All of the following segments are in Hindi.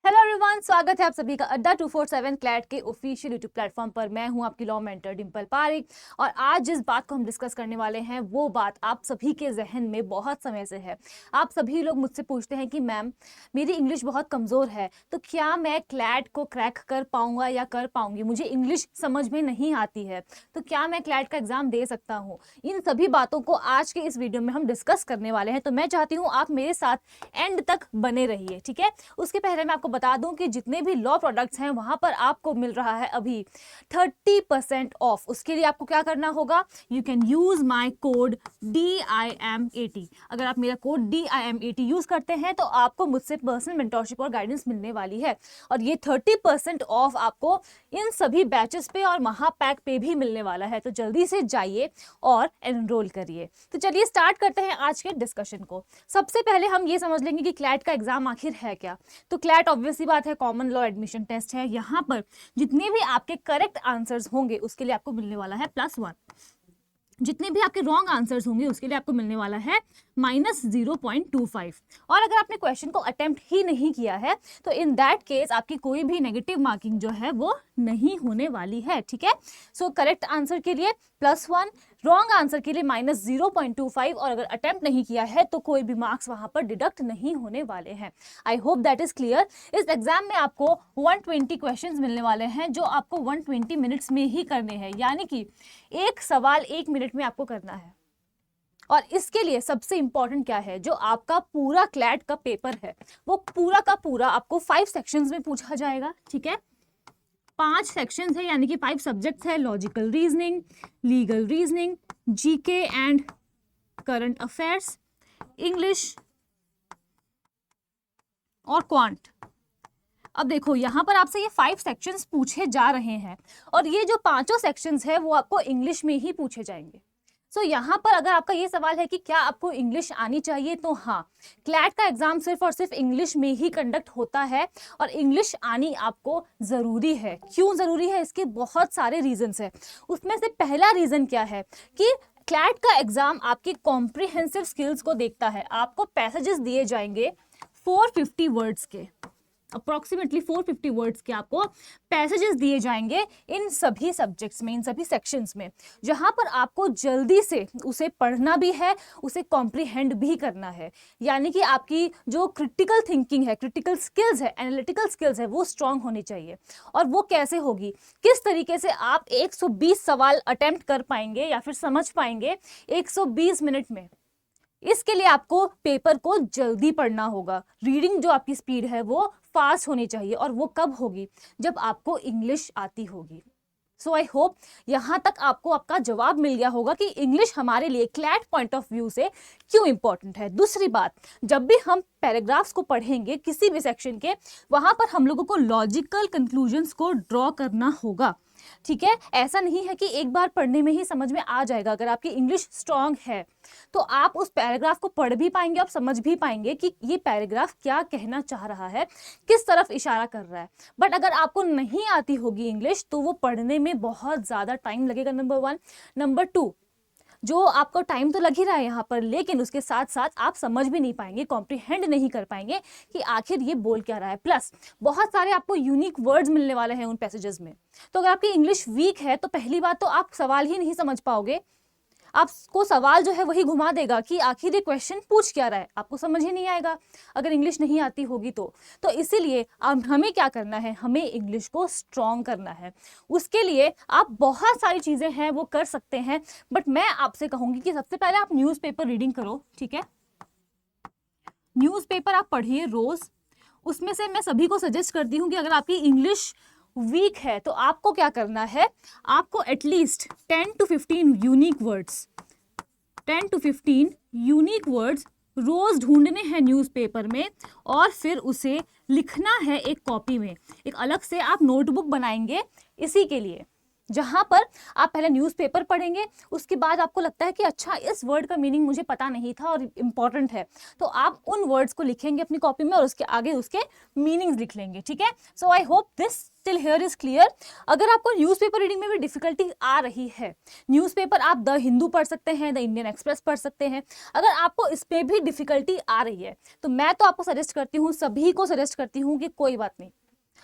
हेलो एवरीवन, स्वागत है आप सभी का अड्डा 247 क्लैट के ऑफिशियल यूट्यूब प्लेटफॉर्म पर। मैं हूं आपकी लॉ मेंटर डिंपल पारिक और आज जिस बात को हम डिस्कस करने वाले हैं वो बात आप सभी के जहन में बहुत समय से है। आप सभी लोग मुझसे पूछते हैं कि मैम मेरी इंग्लिश बहुत कमज़ोर है, तो क्या मैं क्लैट को क्रैक कर पाऊंगा या कर पाऊंगी? मुझे इंग्लिश समझ में नहीं आती है, तो क्या मैं क्लैट का एग्ज़ाम दे सकता हूँ? इन सभी बातों को आज के इस वीडियो में हम डिस्कस करने वाले हैं, तो मैं चाहती हूँ आप मेरे साथ एंड तक बने रहिए, ठीक है। उसके पहले मैं आपको बता दूं कि जितने भी लॉ प्रोडक्ट्स हैं वहां पर आपको मिल रहा है अभी 30% ऑफ। उसके लिए आपको क्या करना होगा, you can use my code DIM80। अगर आप मेरा कोड DIM80 यूज करते हैं तो आपको मुझसे पर्सनल मेंटोरशिप और गाइडेंस मिलने वाली है, और ये 30% ऑफ आपको इन सभी बैचेस पे और महापैक पे भी मिलने वाला है। तो जल्दी से जाइए और एनरोल करिए। तो चलिए स्टार्ट करते हैं आज के डिस्कशन को। सबसे पहले हम ये समझ लेंगे कि क्लैट का एग्जाम आखिर है क्या। तो क्लैट ऑब्वियसली बात है, कॉमन लॉ एडमिशन टेस्ट है। यहाँ पर जितने भी आपके करेक्ट आंसर्स होंगे उसके लिए आपको मिलने वाला है +1, जितने भी आपके रॉन्ग आंसर्स होंगे उसके लिए आपको मिलने वाला है -0.25। और अगर आपने क्वेश्चन को अटेम्प्ट ही नहीं किया है तो इन दैट केस आपकी कोई भी नेगेटिव मार्किंग जो है वो नहीं होने वाली है, ठीक है। सो करेक्ट आंसर के लिए +1, रॉन्ग आंसर के लिए -0.25, और अगर अटेम्प्ट नहीं किया है तो कोई भी मार्क्स वहां पर डिडक्ट नहीं होने वाले हैं। आई होप दैट इज क्लियर। इस एग्जाम में आपको 120 क्वेश्चंस मिलने वाले हैं जो आपको 120 मिनट्स में ही करने हैं, यानी कि एक सवाल 1 मिनट में आपको करना है। और इसके लिए सबसे इंपॉर्टेंट क्या है, जो आपका पूरा क्लैट का पेपर है वो पूरा का पूरा आपको 5 सेक्शंस में पूछा जाएगा, ठीक है। 5 सेक्शंस है, यानी कि 5 सब्जेक्ट्स है। Logical reasoning, legal reasoning, GK and current affairs, English और क्वांट। अब देखो यहाँ पर आपसे ये 5 सेक्शंस पूछे जा रहे हैं, और ये जो 5 सेक्शंस है वो आपको इंग्लिश में ही पूछे जाएंगे। सो यहाँ पर अगर आपका ये सवाल है कि क्या आपको इंग्लिश आनी चाहिए, तो हाँ, क्लैट का एग्जाम सिर्फ और सिर्फ इंग्लिश में ही कंडक्ट होता है, और इंग्लिश आनी आपको ज़रूरी है। क्यों ज़रूरी है, इसके बहुत सारे रीजंस है। उसमें से पहला रीज़न क्या है कि क्लैट का एग्जाम आपकी कॉम्प्रिहेंसिव स्किल्स को देखता है। आपको पैसेजेस दिए जाएंगे 450 वर्ड्स के, अप्रोक्सीमेटली 450 वर्ड्स के आपको पैसेजेस दिए जाएंगे इन सभी सब्जेक्ट्स में, इन सभी सेक्शंस में, जहां पर आपको जल्दी से उसे पढ़ना भी है, उसे कॉम्प्रिहेंड भी करना है। यानी कि आपकी जो क्रिटिकल थिंकिंग है, क्रिटिकल स्किल्स है, एनालिटिकल स्किल्स है, वो स्ट्रांग होनी चाहिए। और वो कैसे होगी, किस तरीके से आप 120 सवाल अटेम्प्ट कर पाएंगे या फिर समझ पाएंगे 120 मिनट में, इसके लिए आपको पेपर को जल्दी पढ़ना होगा। रीडिंग जो आपकी स्पीड है वो फास्ट होनी चाहिए, और वो कब होगी, जब आपको इंग्लिश आती होगी। सो आई होप यहाँ तक आपको आपका जवाब मिल गया होगा कि इंग्लिश हमारे लिए क्लैट पॉइंट ऑफ व्यू से क्यों इंपॉर्टेंट है। दूसरी बात, जब भी हम पैराग्राफ्स को पढ़ेंगे किसी भी सेक्शन के, वहां पर हम लोगों को लॉजिकल कंक्लूजन्स को ड्रॉ करना होगा, ठीक है। ऐसा नहीं है कि एक बार पढ़ने में ही समझ में आ जाएगा। अगर आपकी इंग्लिश स्ट्रांग है तो आप उस पैराग्राफ को पढ़ भी पाएंगे, आप समझ भी पाएंगे कि ये पैराग्राफ क्या कहना चाह रहा है, किस तरफ इशारा कर रहा है। बट अगर आपको नहीं आती होगी इंग्लिश तो वो पढ़ने में बहुत ज़्यादा टाइम लगेगा, नंबर 1। नंबर 2, जो आपको टाइम तो लग ही रहा है यहाँ पर, लेकिन उसके साथ साथ आप समझ भी नहीं पाएंगे, कॉम्प्रिहेंड नहीं कर पाएंगे कि आखिर ये बोल क्या रहा है। प्लस बहुत सारे आपको यूनिक वर्ड्स मिलने वाले हैं उन पैसेजेस में। तो अगर आपकी इंग्लिश वीक है तो पहली बात तो आप सवाल ही नहीं समझ पाओगे, आपको सवाल जो है वही घुमा देगा कि आखिर ये क्वेश्चन पूछ क्या रहा है, आपको समझ ही नहीं आएगा अगर इंग्लिश नहीं आती होगी तो इसीलिए अब हमें क्या करना है, हमें इंग्लिश को स्ट्रॉन्ग करना है। उसके लिए आप बहुत सारी चीज़ें हैं वो कर सकते हैं, बट मैं आपसे कहूँगी कि सबसे पहले आप न्यूज़पेपर रीडिंग करो, ठीक है। न्यूज़पेपर आप पढ़िए रोज़। उसमें से मैं सभी को सजेस्ट करती हूँ कि अगर आपकी इंग्लिश वीक है तो आपको क्या करना है, आपको at least 10 to 15 unique words, 10 to 15 unique words रोज ढूंढने हैं न्यूज़पेपर में, और फिर उसे लिखना है एक कॉपी में। एक अलग से आप नोटबुक बनाएंगे इसी के लिए, जहां पर आप पहले न्यूज़पेपर पढ़ेंगे, उसके बाद आपको लगता है कि अच्छा इस वर्ड का मीनिंग मुझे पता नहीं था और इम्पॉर्टेंट है, तो आप उन वर्ड्स को लिखेंगे अपनी कॉपी में और उसके आगे उसके मीनिंग्स लिख लेंगे, ठीक है। So I hope this till here is clear. अगर आपको न्यूज़पेपर रीडिंग में भी डिफिकल्टी आ रही है, न्यूज़पेपर आप द हिंदू पढ़ सकते हैं, द इंडियन एक्सप्रेस पढ़ सकते हैं, अगर आपको इसमें भी डिफिकल्टी आ रही है तो मैं तो आपको सजेस्ट करती हूँ, सभी को सजेस्ट करती हूँ कि कोई बात नहीं,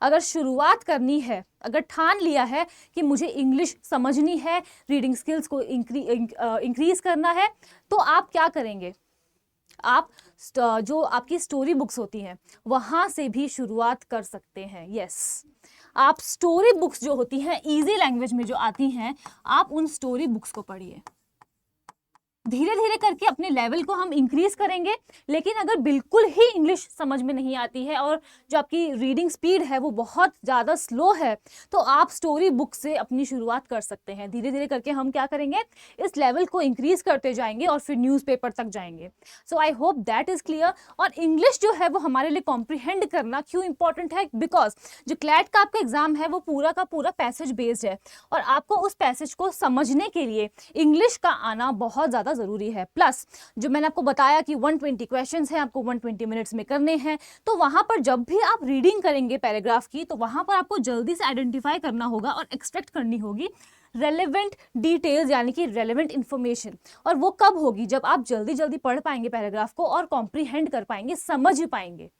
अगर शुरुआत करनी है, अगर ठान लिया है कि मुझे इंग्लिश समझनी है, रीडिंग स्किल्स को इंक्रीज करना है, तो आप क्या करेंगे, आप जो आपकी स्टोरी बुक्स होती हैं वहां से भी शुरुआत कर सकते हैं। यस, आप स्टोरी बुक्स जो होती हैं इजी लैंग्वेज में जो आती हैं, आप उन स्टोरी बुक्स को पढ़िए। धीरे धीरे करके अपने लेवल को हम इंक्रीज करेंगे, लेकिन अगर बिल्कुल ही इंग्लिश समझ में नहीं आती है और जो आपकी रीडिंग स्पीड है वो बहुत ज़्यादा स्लो है, तो आप स्टोरी बुक से अपनी शुरुआत कर सकते हैं। धीरे धीरे करके हम क्या करेंगे, इस लेवल को इंक्रीज करते जाएंगे और फिर न्यूज़पेपर तक जाएंगे। So I hope that is clear. और इंग्लिश जो है वो हमारे लिए कॉम्प्रिहेंड करना क्यों इंपॉर्टेंट है, बिकॉज जो क्लैट का आपका एग्जाम है वो पूरा का पूरा पैसेज बेस्ड है और आपको उस पैसेज को समझने के लिए इंग्लिश का आना बहुत ज़्यादा जरूरी है। प्लस जो मैंने आपको बताया कि 120 क्वेश्चंस हैं, आपको 120 मिनट्स में करने हैं, तो वहां पर जब भी आप रीडिंग करेंगे पैराग्राफ की, तो वहां पर आपको जल्दी से आइडेंटिफाई करना होगा और एक्सट्रैक्ट करनी होगी रेलेवेंट डिटेल्स, यानी कि रेलेवेंट इंफॉर्मेशन। और वो कब होगी, जब आप जल्दी जल्दी पढ़ पाएंगे पैराग्राफ को और कॉम्प्रीहेंड कर पाएंगे, समझ पाएंगे।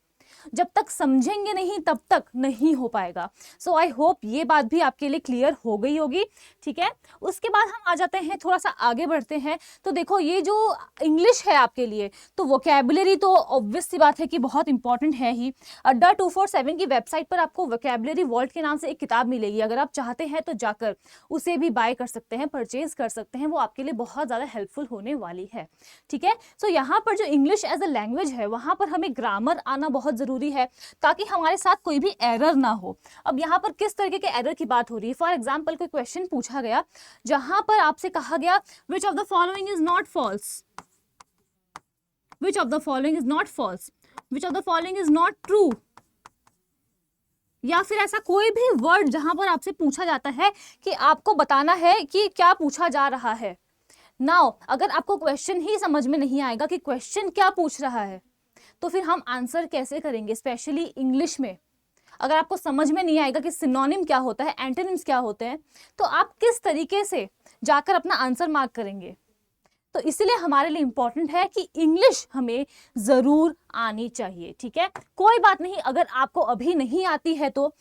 जब तक समझेंगे नहीं तब तक नहीं हो पाएगा। सो आई होप ये बात भी आपके लिए क्लियर हो गई होगी, ठीक है। उसके बाद हम आ जाते हैं, थोड़ा सा आगे बढ़ते हैं। तो देखो ये जो इंग्लिश है आपके लिए, तो वोकैबुलरी तो ऑब्वियस सी बात है कि बहुत इंपॉर्टेंट है ही। अड्डा 247 की वेबसाइट पर आपको वोकैबुलरी वॉल्ट के नाम से एक किताब मिलेगी, अगर आप चाहते हैं तो जाकर उसे भी बाय कर सकते हैं, परचेज कर सकते हैं, वो आपके लिए बहुत ज़्यादा हेल्पफुल होने वाली है, ठीक है। सो यहाँ पर जो इंग्लिश एज अ लैंग्वेज है, वहाँ पर हमें ग्रामर आना बहुत ज़रूरी है ताकि हमारे साथ कोई भी एरर ना हो। अब यहाँ पर किस तरीके के एरर की बात हो रही है, फॉर एग्जाम्पल कोई क्वेश्चन पूछा गया जहां पर आपसे कहा गया which of the following is not false, which of the following is not false, which of the following is not true, या फिर ऐसा कोई भी वर्ड जहां पर आपसे पूछा जाता है कि आपको बताना है कि क्या पूछा जा रहा है। नाउ अगर आपको क्वेश्चन ही समझ में नहीं आएगा कि क्वेश्चन क्या पूछ रहा है, तो फिर हम आंसर कैसे करेंगे, स्पेशली इंग्लिश में। अगर आपको समझ में नहीं आएगा कि सिनोनिम क्या होता है, एंटोनिम्स क्या होते हैं, तो आप किस तरीके से जाकर अपना आंसर मार्क करेंगे। तो इसलिए हमारे लिए इंपॉर्टेंट है कि इंग्लिश हमें जरूर आनी चाहिए, ठीक है। कोई बात नहीं, अगर आपको अभी नहीं आती है तो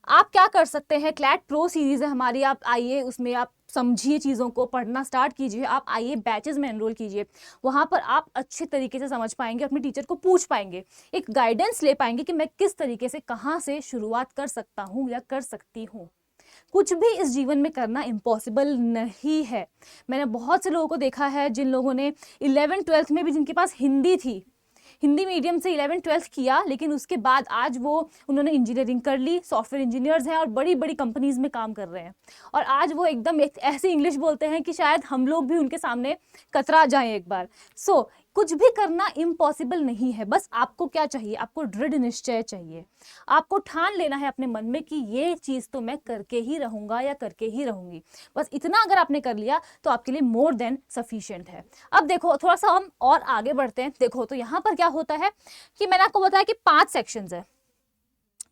आप क्या कर सकते हैं, क्लैट प्रो सीरीज है हमारी, आप आइए उसमें, आप समझिए चीज़ों को, पढ़ना स्टार्ट कीजिए, आप आइए बैचेस में एनरोल कीजिए, वहाँ पर आप अच्छे तरीके से समझ पाएंगे, अपने टीचर को पूछ पाएंगे, एक गाइडेंस ले पाएंगे कि मैं किस तरीके से कहाँ से शुरुआत कर सकता हूँ या कर सकती हूँ। कुछ भी इस जीवन में करना इम्पॉसिबल नहीं है। मैंने बहुत से लोगों को देखा है जिन लोगों ने 11th-12th में भी, जिनके पास हिंदी थी, हिंदी मीडियम से 11th-12th किया, लेकिन उसके बाद आज वो उन्होंने इंजीनियरिंग कर ली, सॉफ्टवेयर इंजीनियर्स हैं और बड़ी बड़ी कंपनीज में काम कर रहे हैं, और आज वो एकदम एक ऐसी इंग्लिश बोलते हैं कि शायद हम लोग भी उनके सामने कतरा जाएं एक बार। सो कुछ भी करना इम्पॉसिबल नहीं है, बस आपको क्या चाहिए, आपको दृढ़ निश्चय चाहिए, आपको ठान लेना है अपने मन में कि ये चीज़ तो मैं करके ही रहूँगा या करके ही रहूँगी। बस इतना अगर आपने कर लिया तो आपके लिए मोर देन सफिशिएंट है। अब देखो थोड़ा सा हम और आगे बढ़ते हैं। देखो तो यहाँ पर क्या होता है कि मैंने आपको बताया कि 5 सेक्शंस है,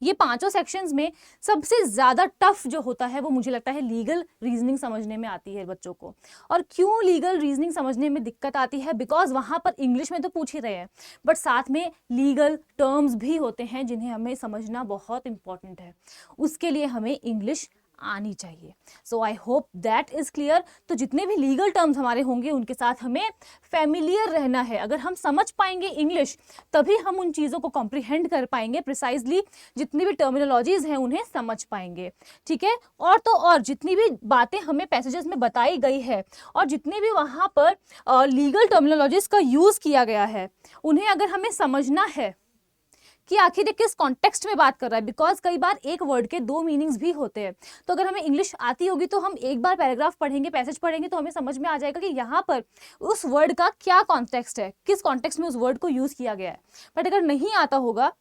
ये पांचों सेक्शंस में सबसे ज़्यादा टफ जो होता है वो मुझे लगता है लीगल रीजनिंग समझने में आती है बच्चों को। और क्यों लीगल रीजनिंग समझने में दिक्कत आती है, बिकॉज वहाँ पर इंग्लिश में तो पूछ ही रहे हैं, बट साथ में लीगल टर्म्स भी होते हैं जिन्हें हमें समझना बहुत इंपॉर्टेंट है, उसके लिए हमें इंग्लिश आनी चाहिए। So I hope that is clear. तो जितने भी लीगल टर्म्स हमारे होंगे उनके साथ हमें फेमिलियर रहना है। अगर हम समझ पाएंगे इंग्लिश तभी हम उन चीज़ों को कॉम्प्रिहेंड कर पाएंगे, प्रिसाइजली जितनी भी टर्मिनोलॉजीज हैं उन्हें समझ पाएंगे, ठीक है। और तो और जितनी भी बातें हमें पैसेजेस में बताई गई है और जितनी भी वहाँ पर लीगल टर्मिनोलॉजीज का यूज़ किया गया है, उन्हें अगर हमें समझना है कि आखिर ये किस कॉन्टेक्स्ट में बात कर रहा है, बिकॉज कई बार एक वर्ड के 2 मीनिंग्स भी होते हैं। तो अगर हमें इंग्लिश आती होगी तो हम एक बार पैराग्राफ पढ़ेंगे, पैसेज पढ़ेंगे, तो हमें समझ में आ जाएगा कि यहाँ पर उस वर्ड का क्या कॉन्टेक्स्ट है, किस कॉन्टेक्स्ट में उस वर्ड को यूज़ किया गया है। बट अगर नहीं आता होगा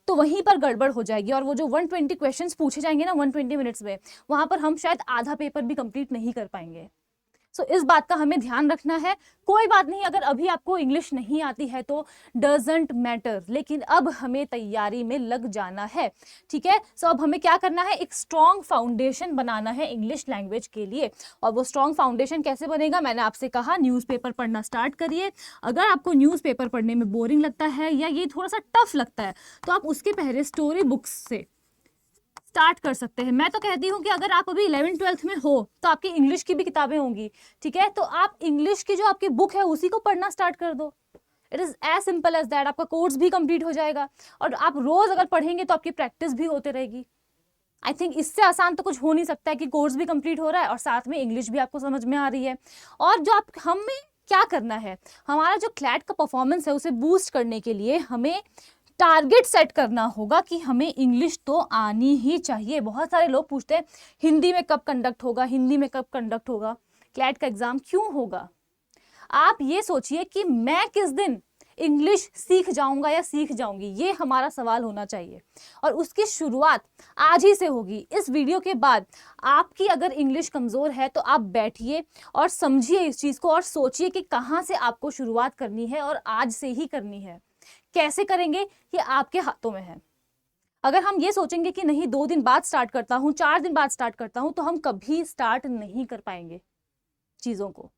तो वहीं पर गड़बड़ हो जाएगी और वो जो 120 क्वेश्चंस पूछे जाएंगे ना 120 मिनट्स में, वहां पर हम शायद आधा पेपर भी कंप्लीट नहीं कर पाएंगे। सो इस बात का हमें ध्यान रखना है। कोई बात नहीं, अगर अभी आपको इंग्लिश नहीं आती है तो डजंट मैटर, लेकिन अब हमें तैयारी में लग जाना है, ठीक है। सो अब हमें क्या करना है, एक स्ट्रॉन्ग फाउंडेशन बनाना है इंग्लिश लैंग्वेज के लिए। और वो स्ट्रॉन्ग फाउंडेशन कैसे बनेगा, मैंने आपसे कहा न्यूज़पेपर पढ़ना स्टार्ट करिए। अगर आपको न्यूज़पेपर पढ़ने में बोरिंग लगता है या ये थोड़ा सा टफ लगता है तो आप उसके पहले स्टोरी बुक्स से स्टार्ट कर सकते हैं। मैं तो कहती हूँ कि अगर आप अभी 11th-12th में हो तो आपकी इंग्लिश की भी किताबें होंगी, ठीक है, तो आप इंग्लिश की जो आपकी बुक है उसी को पढ़ना स्टार्ट कर दो। It is as simple as that. आपका कोर्स भी कंप्लीट हो जाएगा और आप रोज अगर पढ़ेंगे तो आपकी प्रैक्टिस भी होते रहेगी। आई थिंक इससे आसान तो कुछ हो नहीं सकता है कि कोर्स भी कंप्लीट हो रहा है और साथ में इंग्लिश भी आपको समझ में आ रही है। और जो आप हमें क्या करना है, हमारा जो क्लैट का परफॉर्मेंस है उसे बूस्ट करने के लिए हमें टारगेट सेट करना होगा कि हमें इंग्लिश तो आनी ही चाहिए। बहुत सारे लोग पूछते हैं हिंदी में कब कंडक्ट होगा, हिंदी में कब कंडक्ट होगा, क्लैट का एग्जाम क्यों होगा। आप ये सोचिए कि मैं किस दिन इंग्लिश सीख जाऊंगा या सीख जाऊंगी, ये हमारा सवाल होना चाहिए और उसकी शुरुआत आज ही से होगी। इस वीडियो के बाद आपकी अगर इंग्लिश कमज़ोर है तो आप बैठिए और समझिए इस चीज़ को और सोचिए कि कहाँ से आपको शुरुआत करनी है और आज से ही करनी है। कैसे करेंगे ये आपके हाथों में है। अगर हम ये सोचेंगे कि नहीं 2 दिन बाद स्टार्ट करता हूँ, 4 दिन बाद स्टार्ट करता हूँ, तो हम कभी स्टार्ट नहीं कर पाएंगे चीज़ों को।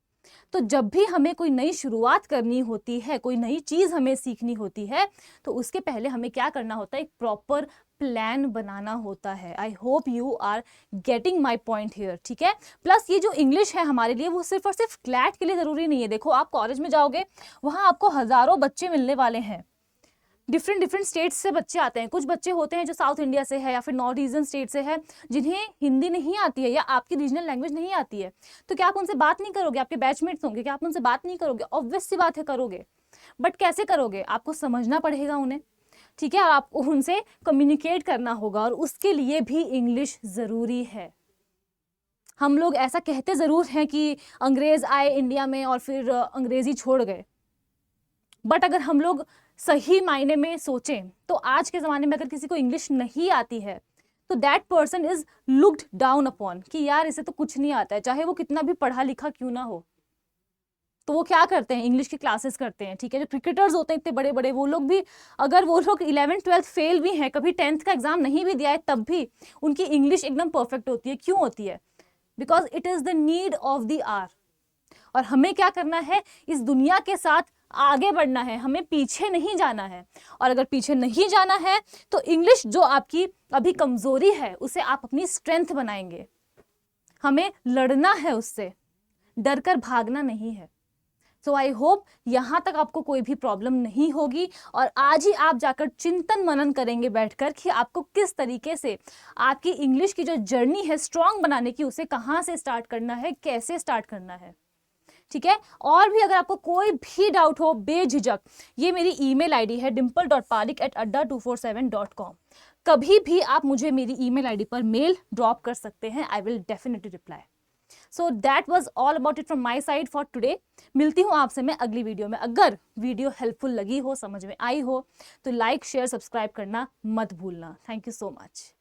तो जब भी हमें कोई नई शुरुआत करनी होती है, कोई नई चीज़ हमें सीखनी होती है, तो उसके पहले हमें क्या करना होता है, एक प्रॉपर प्लान बनाना होता है। I hope you are getting my point here, ठीक है। प्लस ये जो इंग्लिश है हमारे लिए वो सिर्फ और सिर्फ क्लैट के लिए ज़रूरी नहीं है। देखो आप कॉलेज में जाओगे, वहाँ आपको हज़ारों बच्चे मिलने वाले हैं, डिफरेंट स्टेट्स से बच्चे आते हैं। कुछ बच्चे होते हैं जो साउथ इंडिया से है या फिर नॉर्थ ईस्टर्न स्टेट से है, जिन्हें हिंदी नहीं आती है या आपकी रीजनल लैंग्वेज नहीं आती है। तो क्या आप उनसे बात नहीं करोगे? आपके बैचमेट्स होंगे, क्या आप उनसे बात नहीं करोगे? ऑब्वियस सी बात है करोगे, बट कैसे करोगे? आपको समझना पड़ेगा उन्हें, ठीक है, और आपको उनसे कम्युनिकेट करना होगा और उसके लिए भी इंग्लिश ज़रूरी है। हम लोग ऐसा कहते ज़रूर हैं कि अंग्रेज़ आए इंडिया में और फिर अंग्रेज़ी छोड़ गए, बट अगर हम लोग सही मायने में सोचें तो आज के ज़माने में अगर किसी को इंग्लिश नहीं आती है तो that person is looked down upon, कि यार इसे तो कुछ नहीं आता है, चाहे वो कितना भी पढ़ा लिखा क्यों ना हो। तो वो क्या करते हैं, इंग्लिश की क्लासेस करते हैं, ठीक है। जो क्रिकेटर्स होते हैं इतने बड़े बड़े, वो लोग भी अगर वो लोग 11th-12th फेल भी हैं, कभी 10th का एग्जाम नहीं भी दिया है, तब भी उनकी इंग्लिश एकदम परफेक्ट होती है। क्यों होती है? Because it is the need of the hour. और हमें क्या करना है, इस दुनिया के साथ आगे बढ़ना है, हमें पीछे नहीं जाना है। और अगर पीछे नहीं जाना है तो इंग्लिश जो आपकी अभी कमजोरी है उसे आप अपनी स्ट्रेंथ बनाएंगे। हमें लड़ना है उससे, डर कर भागना नहीं है। सो आई होप यहाँ तक आपको कोई भी प्रॉब्लम नहीं होगी और आज ही आप जाकर चिंतन मनन करेंगे बैठकर कि आपको किस तरीके से आपकी इंग्लिश की जो जर्नी है स्ट्रांग बनाने की, उसे कहाँ से स्टार्ट करना है, कैसे स्टार्ट करना है, ठीक है। और भी अगर आपको कोई भी डाउट हो, बेझिझक ये मेरी ईमेल आईडी है dimple.parik@adda247.com। कभी भी आप मुझे मेरी ईमेल आईडी पर मेल ड्रॉप कर सकते हैं, I will definitely reply. So that was all about it from my side for today. मिलती हूँ आपसे मैं अगली वीडियो में। अगर वीडियो हेल्पफुल लगी हो, समझ में आई हो, तो लाइक शेयर सब्सक्राइब करना मत भूलना। Thank you so much.